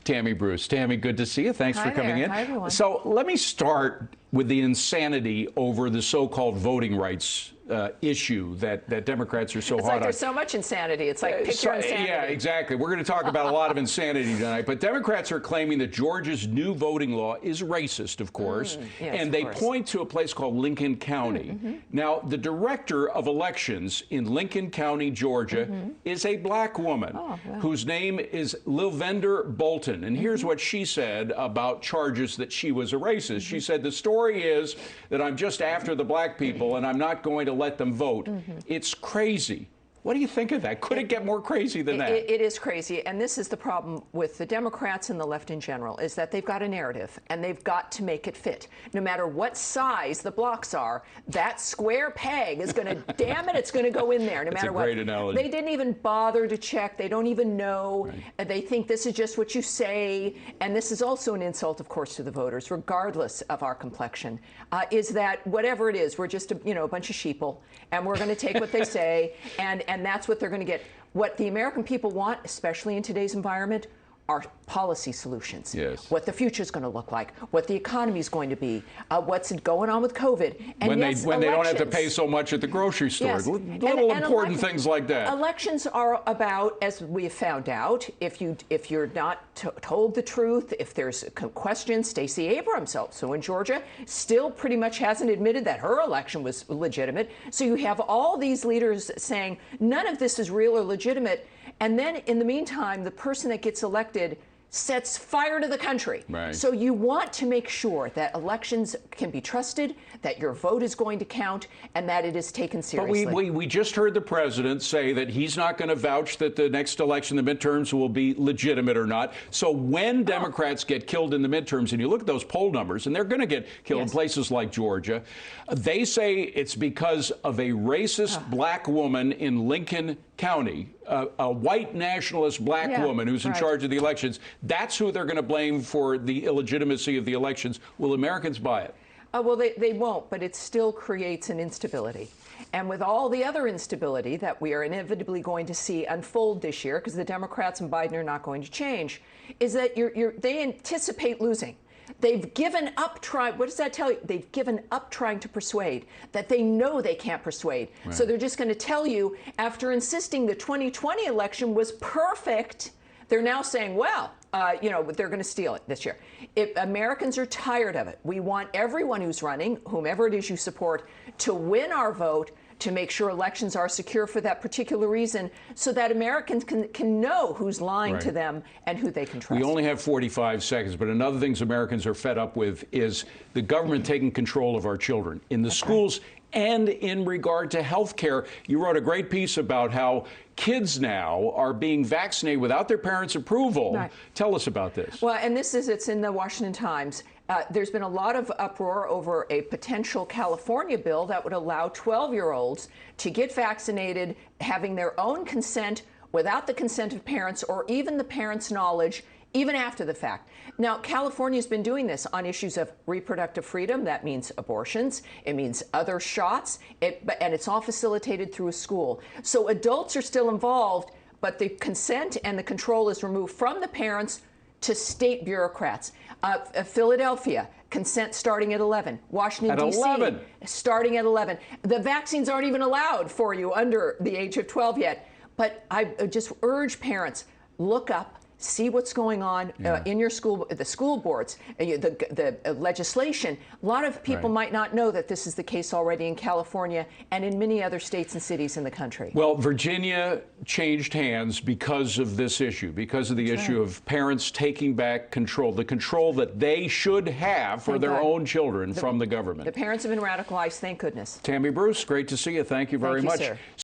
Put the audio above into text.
Tammy Bruce. Tammy, good to see you. Thanks for coming in. Hi, everyone. So let me start with the insanity over the so-called voting rights issue that Democrats are so hot on. It's like there's so much insanity. It's like pick your insanity. Yeah, exactly. We're going to talk about a lot of insanity tonight. But Democrats are claiming that Georgia's new voting law is racist, of course. Yes, and they point to a place called Lincoln County. Now, the director of elections in Lincoln County, Georgia, is a black woman whose name is Lilvender Bolton. And here's what she said about charges that she was a racist. She said, the story is that I'm just after the black people and I'm not going to let them vote. It's crazy. What do you think of that? Could it get more crazy than that? It is crazy, and this is the problem with the Democrats and the left in general, is that they've got a narrative, and they've got to make it fit. No matter what size the blocks are, that square peg is going to, damn it, it's going to go in there, no matter what. That's a great analogy. They didn't even bother to check. They don't even know. Right. They think this is just what you say, and this is also an insult, of course, to the voters, regardless of our complexion, is that whatever it is, we're just a bunch of sheeple, and we're going to take what they say, and that's what they're going to get. What the American people want, especially in today's environment, are policy solutions. Yes. What the future is going to look like, what the economy is going to be, what's going on with COVID. And when yes, they don't have to pay so much at the grocery store. Yes. Little important things like that. Elections are about, as we have found out, if you're not told the truth, if there's questions. Stacey Abrams, also in Georgia, still pretty much hasn't admitted that her election was legitimate. So you have all these leaders saying none of this is real or legitimate. And then, in the meantime, the person that gets elected sets fire to the country. Right. So you want to make sure that elections can be trusted, that your vote is going to count, and that it is taken seriously. But we just heard the president say that he's not going to vouch that the next election, the midterms, will be legitimate or not. So when Democrats get killed in the midterms, and you look at those poll numbers, and they're going to get killed in places like Georgia, they say it's because of a racist black woman in Lincoln County, a white nationalist black woman who's in charge of the elections. That's who they're going to blame for the illegitimacy of the elections. Will Americans buy it? Well, they won't, but it still creates an instability. And with all the other instability that we are inevitably going to see unfold this year, because the Democrats and Biden are not going to change, is that they anticipate losing. They've given up trying. What does that tell you? They've given up trying to persuade, that they know they can't persuade. Right. So they're just going to tell you, after insisting the 2020 election was perfect, they're now saying, well, they're going to steal it this year. Americans are tired of it. We want everyone who's running, whomever it is you support, to win our vote, to make sure elections are secure for that particular reason, so that Americans can know who's lying to them and who they can trust. We only have 45 seconds, but another thing Americans are fed up with is the government taking control of our children in the schools and in regard to health care. You wrote a great piece about how kids now are being vaccinated without their parents' approval. Right. Tell us about this. Well, and it's in the Washington Times. There's been a lot of uproar over a potential California bill that would allow 12-year-olds to get vaccinated, having their own consent, without the consent of parents or even the parents' knowledge, even after the fact. Now, California's been doing this on issues of reproductive freedom. That means abortions. It means other shots. And it's all facilitated through a school. So adults are still involved, but the consent and the control is removed from the parents to state bureaucrats. Philadelphia, consent starting at 11. Washington, D.C., starting at 11. The vaccines aren't even allowed for you under the age of 12 yet. But I just urge parents, look up, see what's going on in your school, the school boards, the legislation. A lot of people might not know that this is the case already in California and in many other states and cities in the country. Well, Virginia changed hands because of this issue, because of the issue of parents taking back control, the control that they should have for their own children from the government. The parents have been radicalized, thank goodness. Tammy Bruce, great to see you. Thank you very much. Sir.